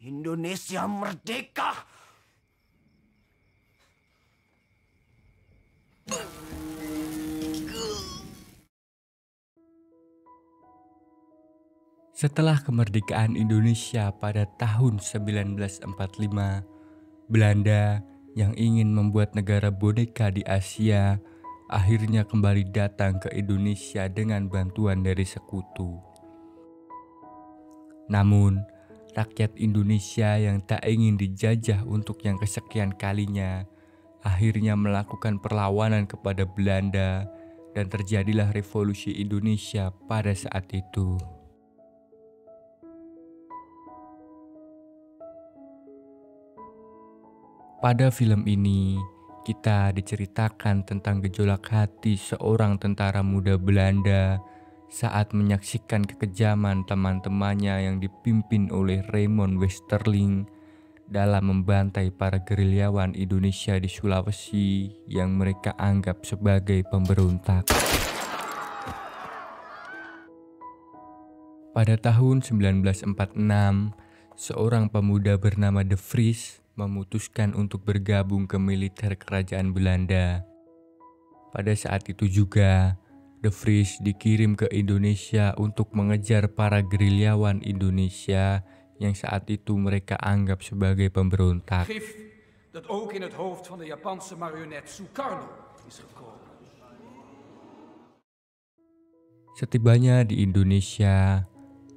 Indonesia merdeka! Setelah kemerdekaan Indonesia pada tahun 1945, Belanda yang ingin membuat negara boneka di Asia akhirnya kembali datang ke Indonesia dengan bantuan dari sekutu. Namun, rakyat Indonesia yang tak ingin dijajah untuk yang kesekian kalinya akhirnya melakukan perlawanan kepada Belanda dan terjadilah revolusi Indonesia pada saat itu. Pada film ini, kita diceritakan tentang gejolak hati seorang tentara muda Belanda saat menyaksikan kekejaman teman-temannya yang dipimpin oleh Raymond Westerling dalam membantai para gerilyawan Indonesia di Sulawesi yang mereka anggap sebagai pemberontak. Pada tahun 1946, seorang pemuda bernama De Vries memutuskan untuk bergabung ke militer kerajaan Belanda. Pada saat itu juga, De Vries dikirim ke Indonesia untuk mengejar para gerilyawan Indonesia yang saat itu mereka anggap sebagai pemberontak. Gif dat ook in het hoofd van de Japanse marionet Sukarno is gekomen. Setibanya di Indonesia,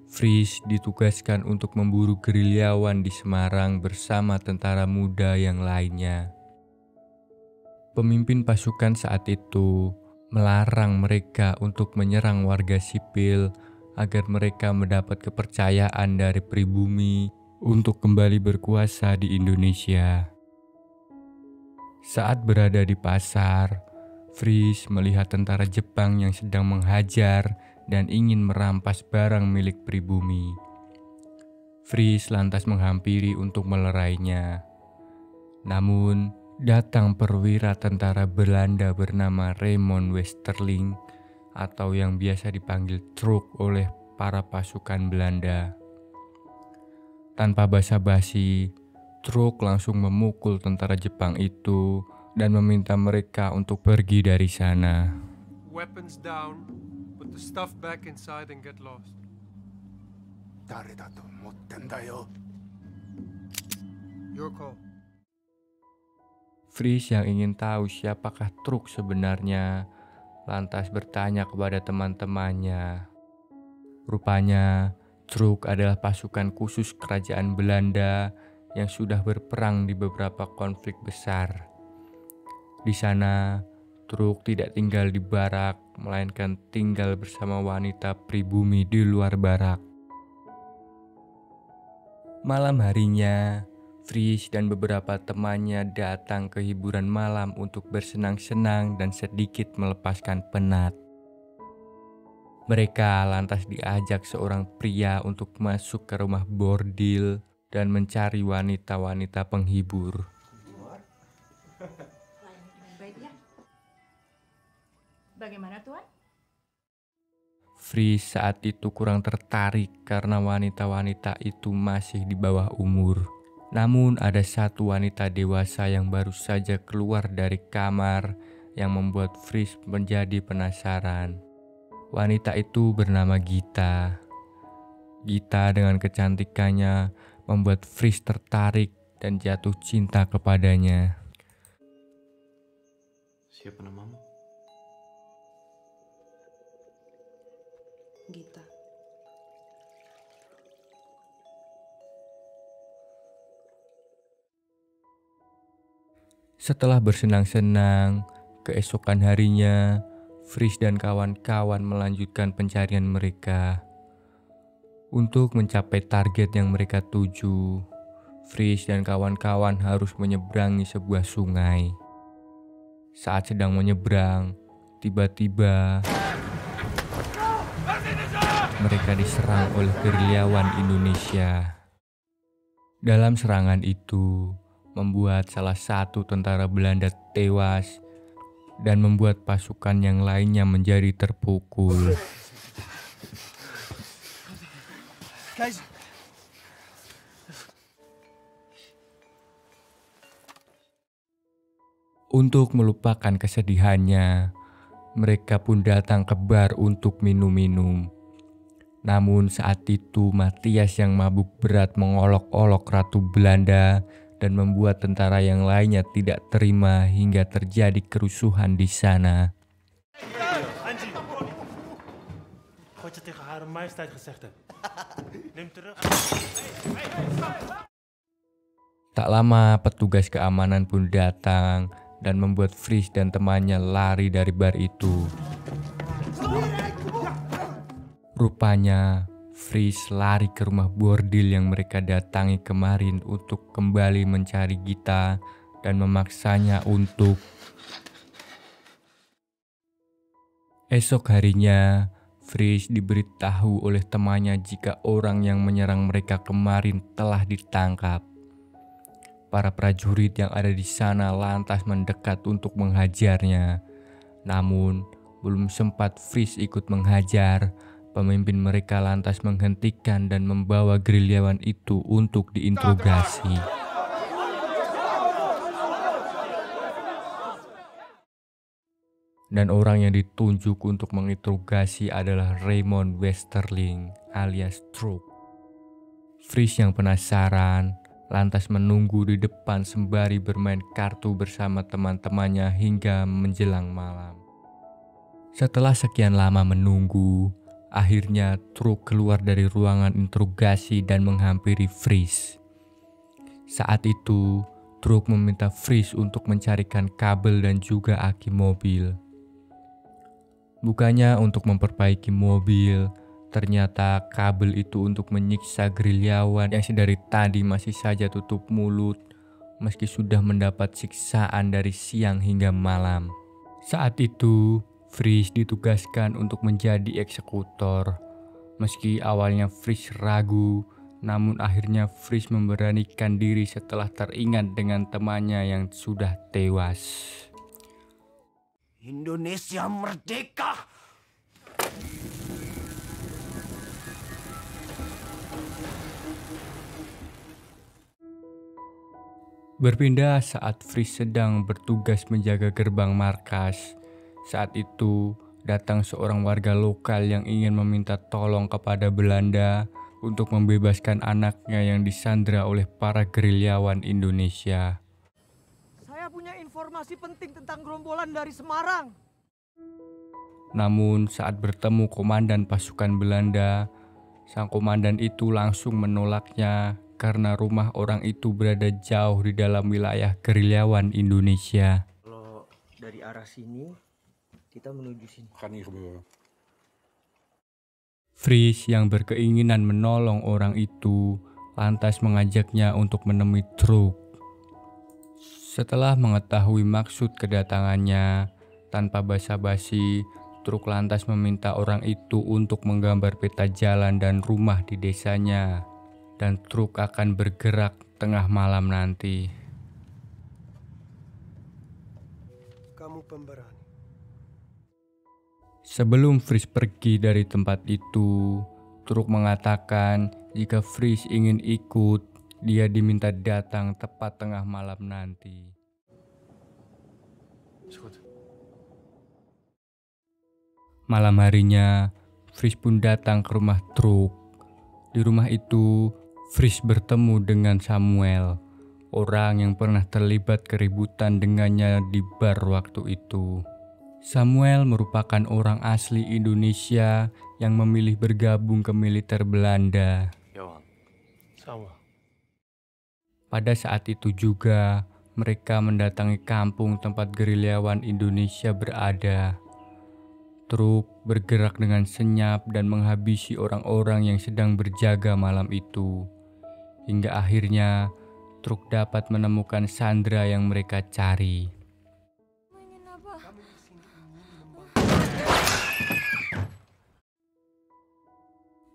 Vries ditugaskan untuk memburu gerilyawan di Semarang bersama tentara muda yang lainnya. Pemimpin pasukan saat itu melarang mereka untuk menyerang warga sipil agar mereka mendapat kepercayaan dari pribumi untuk kembali berkuasa di Indonesia. Saat berada di pasar, Vries melihat tentara Jepang yang sedang menghajar dan ingin merampas barang milik pribumi. Vries lantas menghampiri untuk melerainya. Namun, datang perwira tentara Belanda bernama Raymond Westerling atau yang biasa dipanggil Truk oleh para pasukan Belanda. Tanpa basa-basi, Truk langsung memukul tentara Jepang itu dan meminta mereka untuk pergi dari sana. Weapons down, put the stuff back inside and get lost. Your call. Vries yang ingin tahu siapakah Truk sebenarnya, lantas bertanya kepada teman-temannya. Rupanya, Truk adalah pasukan khusus kerajaan Belanda yang sudah berperang di beberapa konflik besar. Di sana, Truk tidak tinggal di barak, melainkan tinggal bersama wanita pribumi di luar barak. Malam harinya, Vries dan beberapa temannya datang ke hiburan malam untuk bersenang-senang dan sedikit melepaskan penat. Mereka lantas diajak seorang pria untuk masuk ke rumah bordil dan mencari wanita-wanita penghibur. Baiknya. Bagaimana, Tuan? Vries saat itu kurang tertarik karena wanita-wanita itu masih di bawah umur. Namun ada satu wanita dewasa yang baru saja keluar dari kamar yang membuat Vries menjadi penasaran. Wanita itu bernama Gita. Gita dengan kecantikannya membuat Vries tertarik dan jatuh cinta kepadanya. Siapa namamu? Gita. Setelah bersenang-senang, keesokan harinya, Vries dan kawan-kawan melanjutkan pencarian mereka. Untuk mencapai target yang mereka tuju, Vries dan kawan-kawan harus menyeberangi sebuah sungai. Saat sedang menyeberang, tiba-tiba mereka diserang oleh gerilyawan Indonesia. Dalam serangan itu, membuat salah satu tentara Belanda tewas dan membuat pasukan yang lainnya menjadi terpukul. Untuk melupakan kesedihannya, mereka pun datang ke bar untuk minum-minum. Namun saat itu Matthias yang mabuk berat mengolok-olok Ratu Belanda dan membuat tentara yang lainnya tidak terima hingga terjadi kerusuhan di sana. Wat je tegen Hare Majesteit gezegd hebt. Neem terug. Tak lama petugas keamanan pun datang dan membuat Fries dan temannya lari dari bar itu. Rupanya Fries lari ke rumah bordil yang mereka datangi kemarin untuk kembali mencari Gita dan memaksanya untuk. Esok harinya, Fries diberitahu oleh temannya jika orang yang menyerang mereka kemarin telah ditangkap. Para prajurit yang ada di sana lantas mendekat untuk menghajarnya. Namun, belum sempat Fries ikut menghajar, pemimpin mereka lantas menghentikan dan membawa gerilyawan itu untuk diinterogasi. Dan orang yang ditunjuk untuk menginterogasi adalah Raymond Westerling alias Truk. Fries yang penasaran lantas menunggu di depan sembari bermain kartu bersama teman-temannya hingga menjelang malam. Setelah sekian lama menunggu, akhirnya Truk keluar dari ruangan interogasi dan menghampiri Fries. Saat itu, Truk meminta Fries untuk mencarikan kabel dan juga aki mobil. Bukannya untuk memperbaiki mobil, ternyata kabel itu untuk menyiksa gerilyawan yang sedari tadi masih saja tutup mulut meski sudah mendapat siksaan dari siang hingga malam. Saat itu, Fries ditugaskan untuk menjadi eksekutor. Meski awalnya Fries ragu, namun akhirnya Fries memberanikan diri setelah teringat dengan temannya yang sudah tewas. Indonesia merdeka! Berpindah saat Fries sedang bertugas menjaga gerbang markas. Saat itu, datang seorang warga lokal yang ingin meminta tolong kepada Belanda untuk membebaskan anaknya yang disandra oleh para gerilyawan Indonesia. Saya punya informasi penting tentang gerombolan dari Semarang. Namun saat bertemu komandan pasukan Belanda, sang komandan itu langsung menolaknya karena rumah orang itu berada jauh di dalam wilayah gerilyawan Indonesia. Kalau dari arah sini, kita menuju sini. Fries yang berkeinginan menolong orang itu lantas mengajaknya untuk menemui Truk. Setelah mengetahui maksud kedatangannya, tanpa basa-basi, Truk lantas meminta orang itu untuk menggambar peta jalan dan rumah di desanya. Dan Truk akan bergerak tengah malam nanti. Kamu pemberani. Sebelum Fries pergi dari tempat itu, Truk mengatakan jika Fries ingin ikut, dia diminta datang tepat tengah malam nanti. Is goed. Malam harinya, Fries pun datang ke rumah Truk. Di rumah itu, Fries bertemu dengan Samuel, orang yang pernah terlibat keributan dengannya di bar waktu itu. Samuel merupakan orang asli Indonesia yang memilih bergabung ke militer Belanda. Johan. Sama. Pada saat itu juga, mereka mendatangi kampung tempat gerilyawan Indonesia berada. Truk bergerak dengan senyap dan menghabisi orang-orang yang sedang berjaga malam itu. Hingga akhirnya, Truk dapat menemukan Sandra yang mereka cari.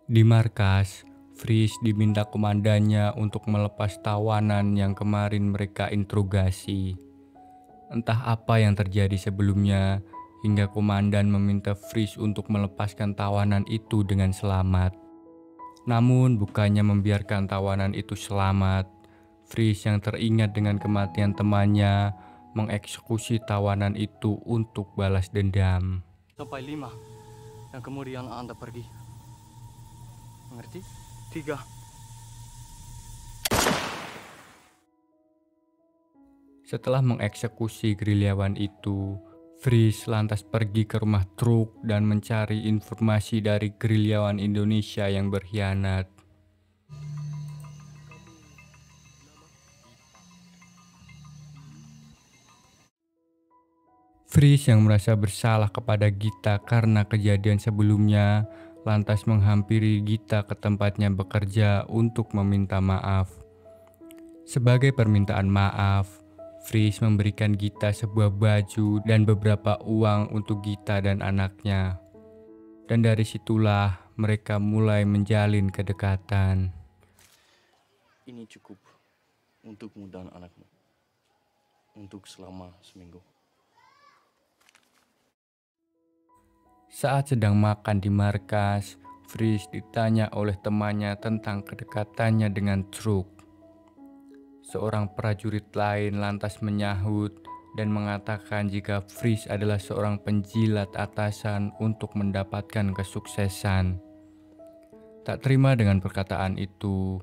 Di markas, Fries diminta komandannya untuk melepas tawanan yang kemarin mereka interogasi. Entah apa yang terjadi sebelumnya, hingga komandan meminta Fries untuk melepaskan tawanan itu dengan selamat. Namun bukannya membiarkan tawanan itu selamat, Fries yang teringat dengan kematian temannya mengeksekusi tawanan itu untuk balas dendam. Sampai 5, dan kemudian Anda pergi. Mengerti? 3. Setelah mengeksekusi gerilyawan itu, Fries lantas pergi ke rumah Truk dan mencari informasi dari gerilyawan Indonesia yang berkhianat. Fries yang merasa bersalah kepada Gita karena kejadian sebelumnya, lantas menghampiri Gita ke tempatnya bekerja untuk meminta maaf. Sebagai permintaan maaf, Fries memberikan Gita sebuah baju dan beberapa uang untuk Gita dan anaknya. Dan dari situlah mereka mulai menjalin kedekatan. Ini cukup untukmu dan anakmu. Untuk selama seminggu. Saat sedang makan di markas, Fries ditanya oleh temannya tentang kedekatannya dengan Truk. Seorang prajurit lain lantas menyahut dan mengatakan jika Fries adalah seorang penjilat atasan untuk mendapatkan kesuksesan. Tak terima dengan perkataan itu,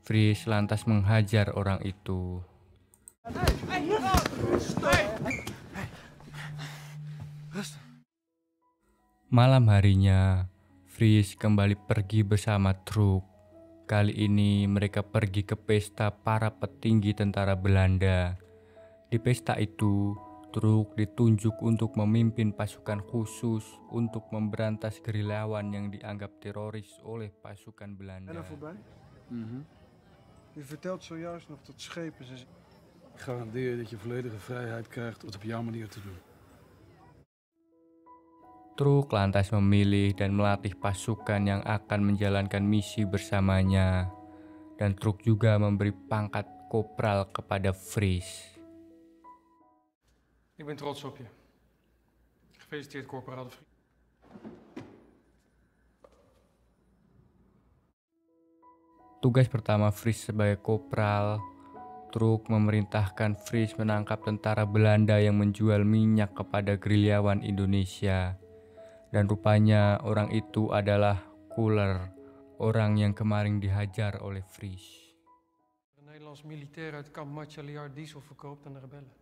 Fries lantas menghajar orang itu. Malam harinya, Fries kembali pergi bersama Truk. Kali ini mereka pergi ke pesta para petinggi tentara Belanda. Di pesta itu, Truk ditunjuk untuk memimpin pasukan khusus untuk memberantas gerilyawan yang dianggap teroris oleh pasukan Belanda. U vertelt zojuist nog dat schepen zijn. Ik garandeer dat je volledige vrijheid krijgt om het op jouw manier te doen. Truk lantas memilih dan melatih pasukan yang akan menjalankan misi bersamanya. Dan Truk juga memberi pangkat kopral kepada Fries. Ik ben trots op je. Gefeliciteerd, korporaal de Vries. Tugas pertama Fries sebagai kopral, Truk memerintahkan Fries menangkap tentara Belanda yang menjual minyak kepada gerilyawan Indonesia. Dan rupanya orang itu adalah Kuller, orang yang kemarin dihajar oleh Fries. Een Nederlands militair uit kamp Marchaliard diesel verkoopt aan de rebellen.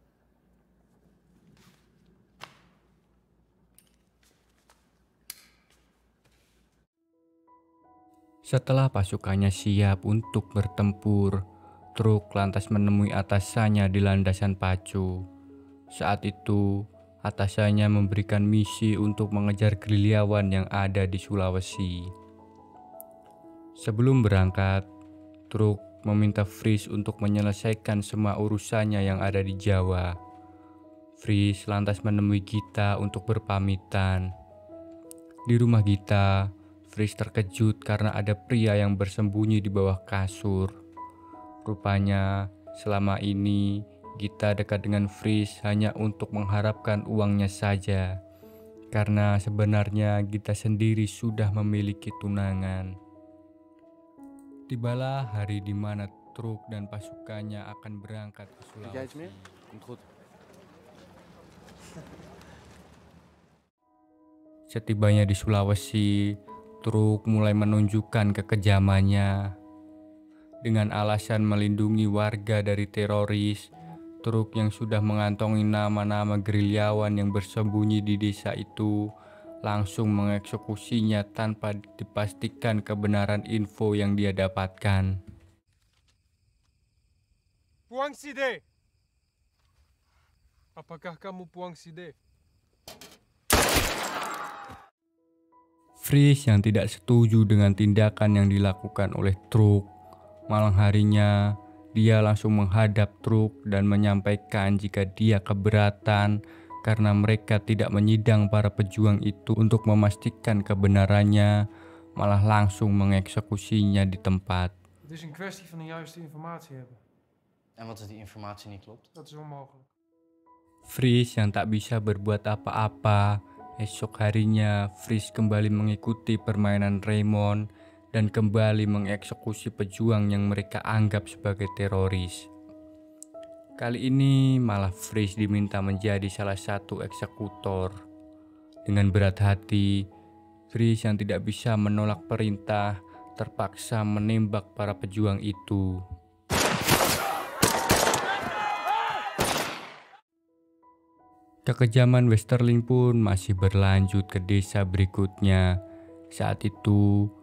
Setelah pasukannya siap untuk bertempur, Truk lantas menemui atasannya di landasan pacu. Saat itu, atasannya memberikan misi untuk mengejar gerilyawan yang ada di Sulawesi. Sebelum berangkat, Truk meminta Fries untuk menyelesaikan semua urusannya yang ada di Jawa. Fries lantas menemui Gita untuk berpamitan. Di rumah Gita, Fries terkejut karena ada pria yang bersembunyi di bawah kasur. Rupanya, selama ini Gita dekat dengan Fries hanya untuk mengharapkan uangnya saja, karena sebenarnya Gita sendiri sudah memiliki tunangan. Tibalah hari di mana Truk dan pasukannya akan berangkat ke Sulawesi. Setibanya di Sulawesi, Truk mulai menunjukkan kekejamannya. Dengan alasan melindungi warga dari teroris, Truk yang sudah mengantongi nama-nama gerilyawan yang bersembunyi di desa itu langsung mengeksekusinya tanpa dipastikan kebenaran info yang dia dapatkan. Puang Side! Apakah kamu Puang Side? Fries yang tidak setuju dengan tindakan yang dilakukan oleh Truk, malam harinya dia langsung menghadap Truk dan menyampaikan jika dia keberatan karena mereka tidak menyidang para pejuang itu untuk memastikan kebenarannya, malah langsung mengeksekusinya di tempat. Het is een kwestie van de juiste informatie hebben. En wat als die informatie niet klopt? Dat is onmogelijk. Fries yang tak bisa berbuat apa-apa, esok harinya Fries kembali mengikuti permainan Raymond dan kembali mengeksekusi pejuang yang mereka anggap sebagai teroris. Kali ini malah Fries diminta menjadi salah satu eksekutor. Dengan berat hati, Fries yang tidak bisa menolak perintah terpaksa menembak para pejuang itu. Kekejaman Westerling pun masih berlanjut ke desa berikutnya. Saat itu,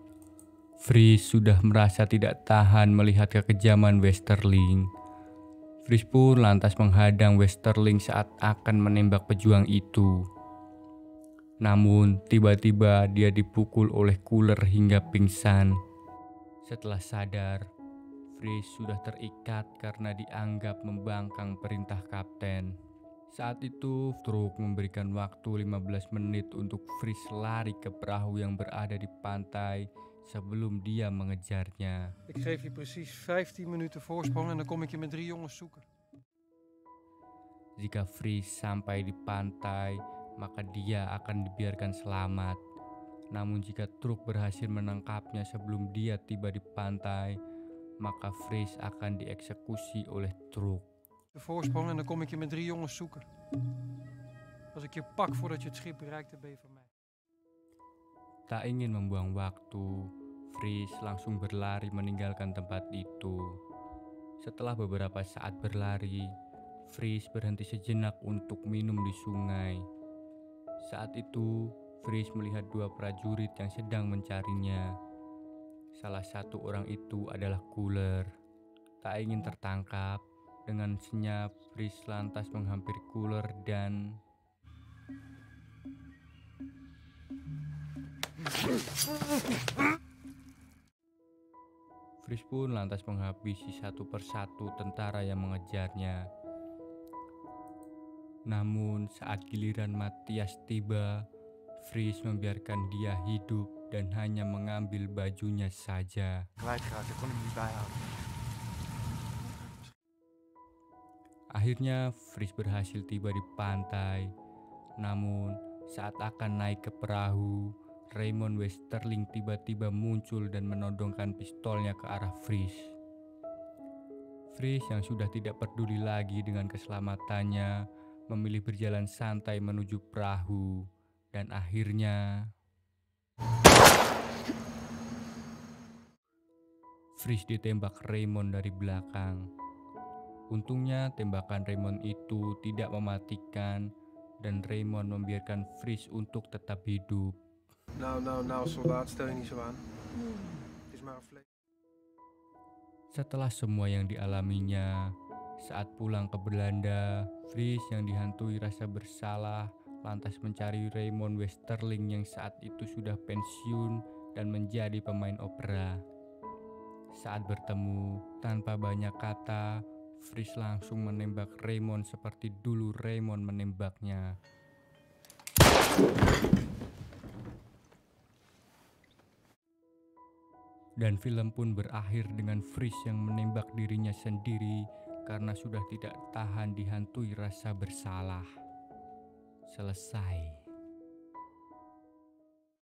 Fries sudah merasa tidak tahan melihat kekejaman Westerling. Fries pun lantas menghadang Westerling saat akan menembak pejuang itu. Namun, tiba-tiba dia dipukul oleh Cooler hingga pingsan. Setelah sadar, Fries sudah terikat karena dianggap membangkang perintah kapten. Saat itu, truk memberikan waktu 15 menit untuk Fries lari ke perahu yang berada di pantai sebelum dia mengejarnya. Ik geef je precies 15 minuten voorsprong en dan kom ik je met 3 jongens zoeken. Jika Fries sampai di pantai, maka dia akan dibiarkan selamat. Namun jika truk berhasil menangkapnya sebelum dia tiba di pantai, maka Fries akan dieksekusi oleh truk. De voorsprong en dan kom ik je met 3 jongens zoeken. Als ik je pak voordat je het schip bereikt hebt, ben je van mij. Tak ingin membuang waktu, Fries langsung berlari meninggalkan tempat itu. Setelah beberapa saat berlari, Fries berhenti sejenak untuk minum di sungai. Saat itu, Fries melihat 2 prajurit yang sedang mencarinya. Salah satu orang itu adalah Cooler. Tak ingin tertangkap, dengan senyap Fries lantas menghampiri Cooler dan Fries pun lantas menghabisi satu persatu tentara yang mengejarnya. Namun saat giliran Matthias tiba, Fries membiarkan dia hidup dan hanya mengambil bajunya saja. Akhirnya Fries berhasil tiba di pantai. Namun saat akan naik ke perahu, Raymond Westerling tiba-tiba muncul dan menodongkan pistolnya ke arah Fries. Fries yang sudah tidak peduli lagi dengan keselamatannya, memilih berjalan santai menuju perahu, dan akhirnya Fries ditembak Raymond dari belakang. Untungnya tembakan Raymond itu tidak mematikan dan Raymond membiarkan Fries untuk tetap hidup. Nou, soldaat, stel je niet zo aan. Het is maar een vlees. Setelah semua yang dialaminya, saat pulang ke Belanda, Fries yang dihantui rasa bersalah lantas mencari Raymond Westerling yang saat itu sudah pensiun dan menjadi pemain opera. Saat bertemu, tanpa banyak kata, Fries langsung menembak Raymond seperti dulu Raymond menembaknya. Dan film pun berakhir dengan Fries yang menembak dirinya sendiri karena sudah tidak tahan dihantui rasa bersalah. Selesai.